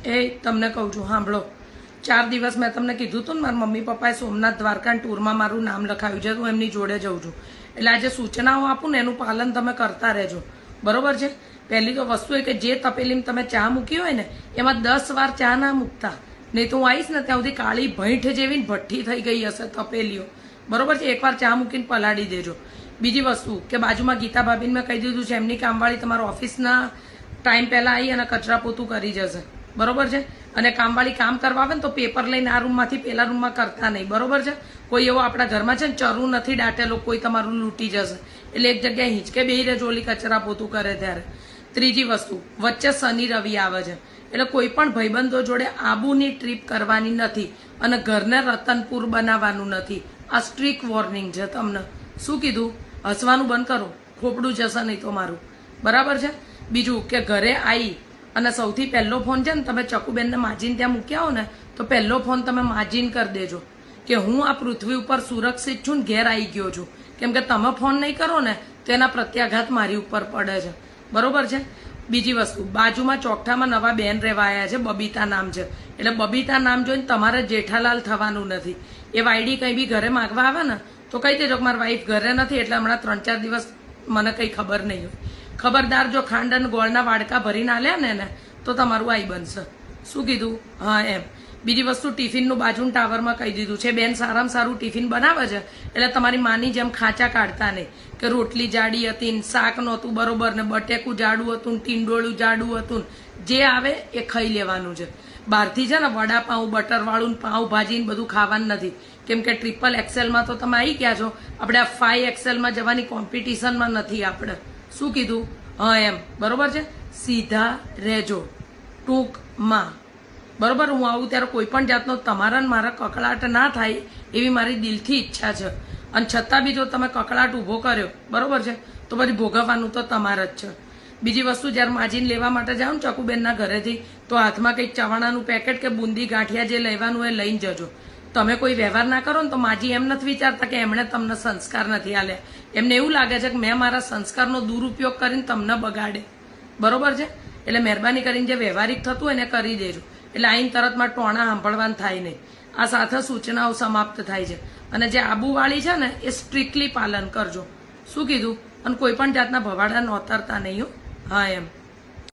એ તમને કહું છું સાંભળો 4 દિવસ મેં તમને કીધું હતું ને મારા મમ્મી પપ્પાએ સોમનાથ દ્વારકા ટૂરમાં મારું નામ લખાવ્યું છે હું એમની જોડે જઉં છું એટલે આ જે સૂચનાઓ આપું ને એનું પાલન તમે કરતા રહેજો બરોબર છે પહેલી તો વસ્તુ એ કે જે તપેલીમાં તમે ચા મૂકી હોય ને એમાં 10 વાર ચા ના મૂકતા નહીં તો હું આવીશ ને ત્યાં સુધી કાળી ભૈંઠ જેવી ભઠ્ઠી થઈ ગઈ હશે તપેલીઓ બરોબર છે એકવાર ચા મૂકીને પલાળી દેજો બીજી વસ્તુ કે બાજુમાં ગીતા ભાભીને મેં કહી દીધું છે એમની કામવાળી તમારા ઓફિસના ટાઈમ પહેલા આવી અને કચરા પોતું કરી જશે બરોબર છે અને કામવાળી કામ કરવા આવે ને તો પેપર લઈને આ રૂમમાંથી પેલા રૂમમાં કરતા નહીં બરોબર છે કોઈ એવો આપણા ઘરમાં છે ને ચરું નથી દાટેલો કોઈ તમારું લૂંટી જશે એટલે એક જગ્યાએ હિંચકે બેહી રહેજો ઓલી કચરા પોતું કરે ત્યારે ત્રીજી વસ્તુ વચ્ચે શનિ રવિ આવે છે એટલે કોઈ પણ ભાઈબંધો જોડે આબુની ટ્રીપ કરવાની નથી અને ઘરને રતનપુર બનાવવાનું નથી આ સ્ટ્રીક વોર્નિંગ છે તમને શું કીધું હસવાનું બંધ કરો ખોપડું જશે નહીં તો મારું બરાબર છે બીજું કે ઘરે આવી અને સૌથી પહેલો ફોન છે ને તમે ચકુબેનને માજીને ત્યાં મૂક્યા હો ને તો પહેલો ફોન તમે માજીને કરી દેજો કે હું આ પૃથ્વી ઉપર સુરક્ષિત છું ને ઘેર આવી ગયો છું કેમ કે તમે ફોન નહીં કરો ને તો એના પ્રત્યાઘાત મારી ઉપર પડે છે બરોબર છે બીજી વસ્તુ બાજુમાં ચોકઠામાં નવા બેન રહેવા આવ્યા છે બબીતા નામ છે એટલે બબીતા નામ જોઈને તમારે જેઠાલાલ થવાનું નથી એ વાયડી કંઈ બી ઘરે માગવા આવે ને તો કહી દેજો કે મારી વાઈફ ઘરે નથી એટલે હમણાં 3-4 દિવસ મને કંઈ ખબર નહીં હોય ખબરદાર જો ખાંડ અને ગોળના વાડકા ભરીને આલ્યા ને તો તમારું આઈ બનશે શું કીધું હા એમ બીજી વસ્તુ ટિફિનનું બાજુનું ટાવરમાં કહી દીધું છે બેન સારામાં સારું ટિફિન બનાવે છે એટલે તમારી માની જેમ ખાંચા કાઢતા નહીં કે રોટલી જાડી હતી ને શાક નહોતું બરોબર ને બટેકું જાડું હતું ટીંડોળું જાડું હતું જે આવે એ ખાઈ લેવાનું છે બહારથી છે ને વડાપાઉં બટરવાળું પાઉંભાજી ને બધું ખાવાનું નથી કેમ કે ટ્રિપલ એક્સેલમાં તો તમે આવી ગયા છો આપણે આ 5 એક્સેલમાં જવાની કોમ્પિટિશનમાં નથી આપણે શું કીધું હા એમ બરોબર છે સીધા રહેજો ટૂંકમાં બરોબર હું આવું ત્યારે કોઈ પણ જાતનો તમારા ને મારા કકળાટ ના થાય એવી મારી દિલથી ઈચ્છા છે અને છતાં બી જો તમે કકળાટ ઊભો કર્યો બરોબર છે તો પછી ભોગવવાનું તો તમારે જ છે બીજી વસ્તુ જ્યારે માજીને લેવા માટે જાઓ ને ચકુબેનના ઘરેથી તો હાથમાં કંઈક ચવાણાનું પેકેટ કે બુંદી ગાંઠિયા જે લેવાનું એ લઈને જજો તમે કોઈ વ્યવહાર ના કરો ને તો માજી એમ નથી વિચારતા કે એમણે તમને સંસ્કાર નથી આલ્યા એમને એવું લાગે છે કે મેં મારા સંસ્કારનો દુરુપયોગ કરીને તમને બગાડે બરોબર છે એટલે મહેરબાની કરીને જે વ્યવહારિક થતું હોય એને કરી દેજો એટલે આઈને તરતમાં ટોણા સાંભળવાનું થાય નહીં આ સાથે સૂચનાઓ સમાપ્ત થાય છે અને જે આબુવાળી છે ને એ સ્ટ્રિક્ટલી પાલન કરજો શું કીધું અને કોઈ પણ જાતના ભવાડા નોતરતા નહીં હો હા એમ